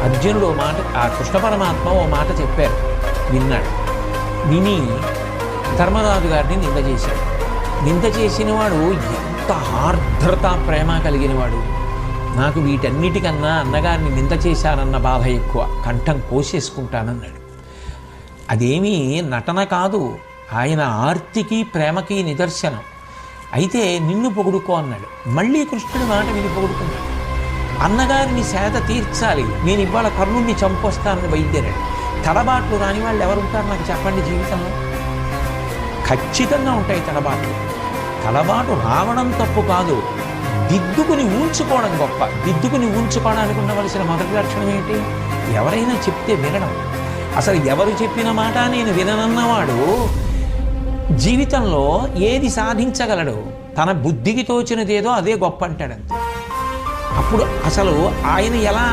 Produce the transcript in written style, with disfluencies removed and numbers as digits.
అర్జునుడు ఓ మాట, ఆ కృష్ణ పరమాత్మ ఓ మాట చెప్పారు, విన్నాడు. విని ధర్మరాజు గారిని నింద చేశాడు. నింద చేసిన వాడు ఎంత ఆర్ద్రత ప్రేమ కలిగిన వాడు. నాకు వీటన్నిటికన్నా అన్నగారిని నింద చేశానన్న బాధ ఎక్కువ, కంఠం కోసేసుకుంటానన్నాడు. అదేమీ నటన కాదు, ఆయన ఆర్తికి ప్రేమకి నిదర్శనం. అయితే నిన్ను పొగుడుకో అన్నాడు. మళ్ళీ కృష్ణుడి మాట విని పొగుడుకున్నాడు. అన్నగారిని సేద తీర్చాలి, నేను ఇవాళ కర్ణుడిని చంపొస్తానని బయలుదేరాడు. తడబాట్లు రాని వాళ్ళు ఎవరుంటారు నాకు చెప్పండి జీవితంలో? ఖచ్చితంగా ఉంటాయి తడబాట్లు. తడబాటు రావడం తప్పు కాదు, దిద్దుకుని ఊంచుకోవడం గొప్ప. దిద్దుకుని ఊంచుకోవడానికి ఉండవలసిన మొదటి లక్షణం ఏంటి? ఎవరైనా చెప్తే వినడం. అసలు ఎవరు చెప్పిన మాట నేను విననన్నవాడు జీవితంలో ఏది సాధించగలడు? తన బుద్ధికి తోచినదేదో అదే గొప్ప అంటాడంతే. అప్పుడు అసలు ఆయన ఎలా